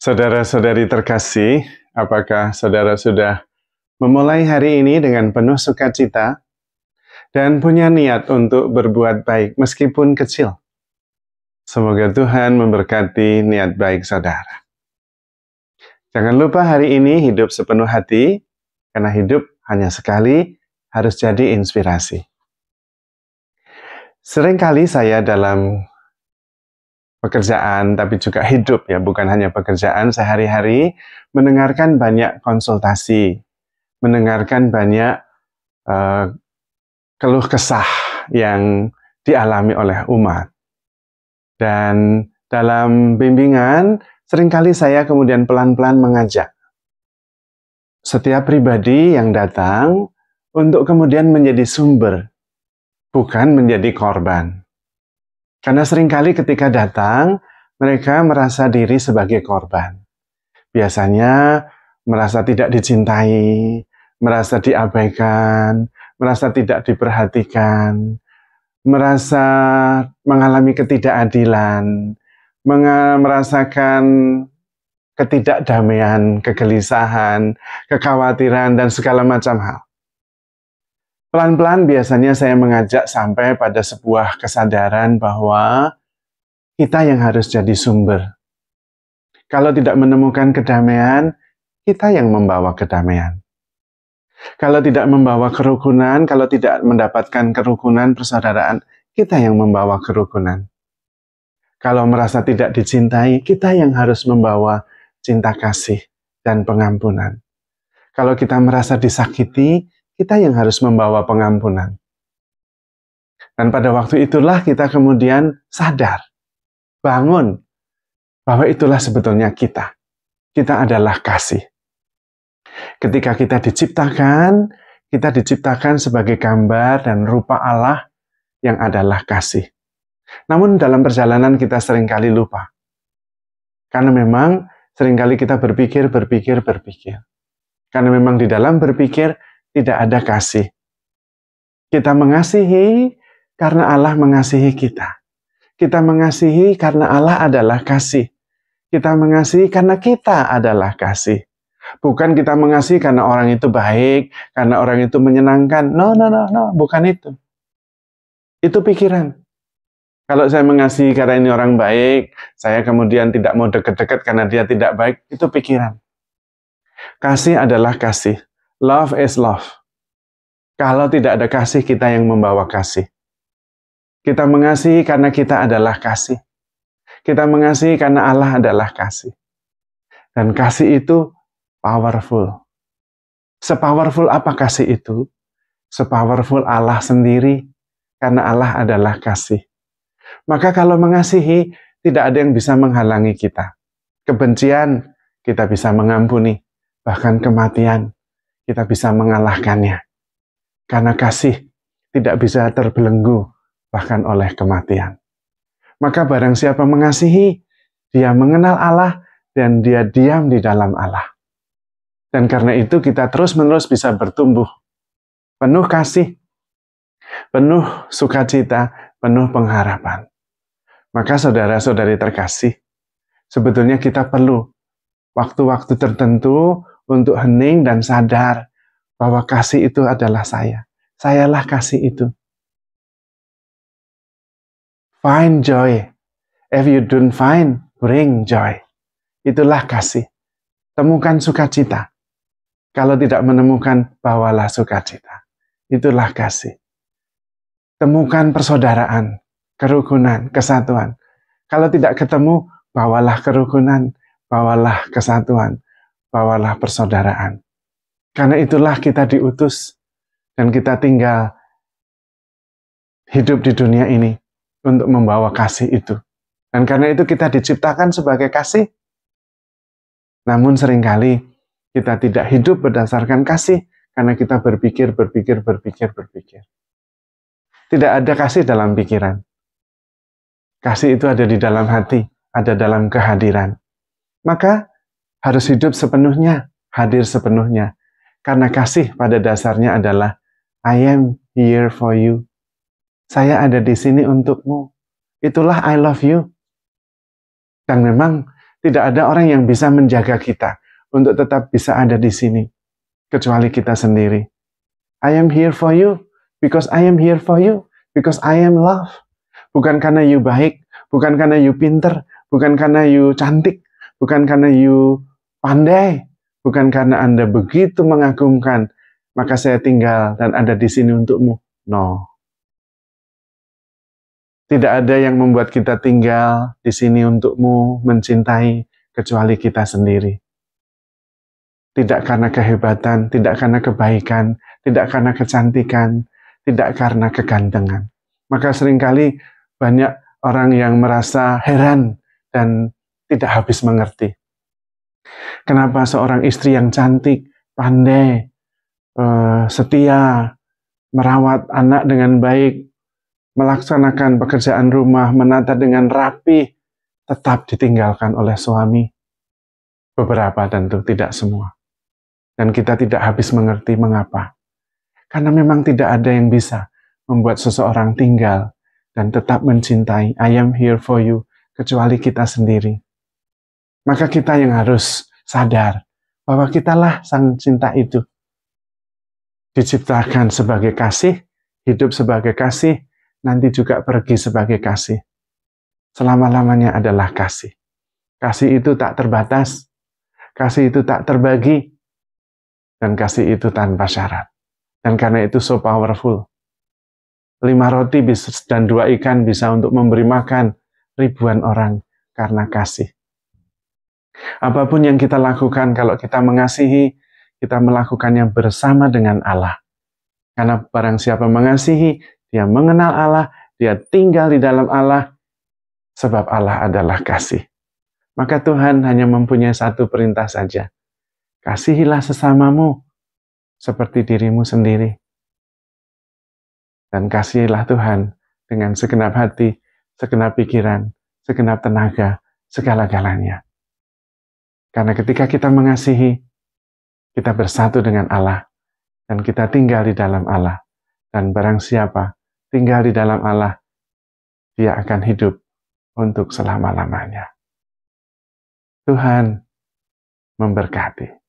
Saudara-saudari terkasih, apakah saudara sudah memulai hari ini dengan penuh sukacita dan punya niat untuk berbuat baik meskipun kecil? Semoga Tuhan memberkati niat baik saudara. Jangan lupa hari ini hidup sepenuh hati, karena hidup hanya sekali, harus jadi inspirasi. Seringkali saya dalam pekerjaan, tapi juga hidup ya, bukan hanya pekerjaan sehari-hari, mendengarkan banyak konsultasi, mendengarkan banyak keluh kesah yang dialami oleh umat. Dan dalam bimbingan, seringkali saya kemudian pelan-pelan mengajak setiap pribadi yang datang untuk kemudian menjadi sumber, bukan menjadi korban. Karena seringkali ketika datang, mereka merasa diri sebagai korban. Biasanya merasa tidak dicintai, merasa diabaikan, merasa tidak diperhatikan, merasa mengalami ketidakadilan, merasakan ketidakdamaian, kegelisahan, kekhawatiran, dan segala macam hal. Pelan-pelan biasanya saya mengajak sampai pada sebuah kesadaran bahwa kita yang harus jadi sumber. Kalau tidak menemukan kedamaian, kita yang membawa kedamaian. Kalau tidak membawa kerukunan, kalau tidak mendapatkan kerukunan persaudaraan, kita yang membawa kerukunan. Kalau merasa tidak dicintai, kita yang harus membawa cinta kasih dan pengampunan. Kalau kita merasa disakiti, kita yang harus membawa pengampunan. Dan pada waktu itulah kita kemudian sadar, bangun, bahwa itulah sebetulnya kita. Kita adalah kasih. Ketika kita diciptakan sebagai gambar dan rupa Allah yang adalah kasih. Namun dalam perjalanan kita seringkali lupa. Karena memang seringkali kita berpikir. Karena memang di dalam berpikir tidak ada kasih. Kita mengasihi karena Allah mengasihi kita. Kita mengasihi karena Allah adalah kasih. Kita mengasihi karena kita adalah kasih. Bukan kita mengasihi karena orang itu baik, karena orang itu menyenangkan. No, bukan itu. Itu pikiran. Kalau saya mengasihi karena ini orang baik, saya kemudian tidak mau dekat-dekat karena dia tidak baik, itu pikiran. Kasih adalah kasih. Love is love. Kalau tidak ada kasih, kita yang membawa kasih. Kita mengasihi karena kita adalah kasih. Kita mengasihi karena Allah adalah kasih. Dan kasih itu powerful. Sepowerful apa kasih itu? Sepowerful Allah sendiri, karena Allah adalah kasih. Maka kalau mengasihi, tidak ada yang bisa menghalangi kita. Kebencian, kita bisa mengampuni. Bahkan kematian, kita bisa mengalahkannya. Karena kasih tidak bisa terbelenggu, bahkan oleh kematian. Maka barang siapa mengasihi, dia mengenal Allah dan dia diam di dalam Allah. Dan karena itu kita terus-menerus bisa bertumbuh. Penuh kasih, penuh sukacita, penuh pengharapan. Maka saudara-saudari terkasih, sebetulnya kita perlu waktu-waktu tertentu untuk hening dan sadar bahwa kasih itu adalah saya. Sayalah kasih itu. Find joy. If you don't find, bring joy. Itulah kasih. Temukan sukacita. Kalau tidak menemukan, bawalah sukacita. Itulah kasih. Temukan persaudaraan, kerukunan, kesatuan. Kalau tidak ketemu, bawalah kerukunan, bawalah kesatuan, bawalah persaudaraan. Karena itulah kita diutus dan kita tinggal hidup di dunia ini untuk membawa kasih itu. Dan karena itu kita diciptakan sebagai kasih. Namun seringkali kita tidak hidup berdasarkan kasih karena kita berpikir. Tidak ada kasih dalam pikiran. Kasih itu ada di dalam hati, ada dalam kehadiran. Maka harus hidup sepenuhnya, hadir sepenuhnya. Karena kasih pada dasarnya adalah I am here for you. Saya ada di sini untukmu. Itulah I love you. Dan memang Tidak ada orang yang bisa menjaga kita untuk tetap bisa ada di sini, kecuali kita sendiri. I am here for you, because I am here for you, because I am love. Bukan karena you baik, bukan karena you pinter, bukan karena you cantik, bukan karena you pandai, bukan karena Anda begitu mengagumkan, maka saya tinggal dan ada di sini untukmu. No. Tidak ada yang membuat kita tinggal di sini untukmu, mencintai, kecuali kita sendiri. Tidak karena kehebatan, tidak karena kebaikan, tidak karena kecantikan, tidak karena kegantengan. Maka seringkali banyak orang yang merasa heran dan tidak habis mengerti. Kenapa seorang istri yang cantik, pandai, setia, merawat anak dengan baik, melaksanakan pekerjaan rumah, menata dengan rapi, tetap ditinggalkan oleh suami. Beberapa tentu, tidak semua. Dan kita tidak habis mengerti mengapa. Karena memang tidak ada yang bisa membuat seseorang tinggal dan tetap mencintai. I am here for you, kecuali kita sendiri. Maka kita yang harus sadar bahwa kitalah sang cinta itu. Diciptakan sebagai kasih, hidup sebagai kasih, nanti juga pergi sebagai kasih. Selama-lamanya adalah kasih. Kasih itu tak terbatas, kasih itu tak terbagi, dan kasih itu tanpa syarat. Dan karena itu so powerful. 5 roti dan 2 ikan bisa untuk memberi makan ribuan orang karena kasih. Apapun yang kita lakukan, kalau kita mengasihi, kita melakukannya bersama dengan Allah. Karena barang siapa mengasihi, dia mengenal Allah, dia tinggal di dalam Allah, sebab Allah adalah kasih. Maka Tuhan hanya mempunyai satu perintah saja. Kasihilah sesamamu seperti dirimu sendiri. Dan kasihilah Tuhan dengan segenap hati, segenap pikiran, segenap tenaga, segala-galanya. Karena ketika kita mengasihi, kita bersatu dengan Allah, dan kita tinggal di dalam Allah. Dan barang siapa tinggal di dalam Allah, dia akan hidup untuk selama-lamanya. Tuhan memberkati.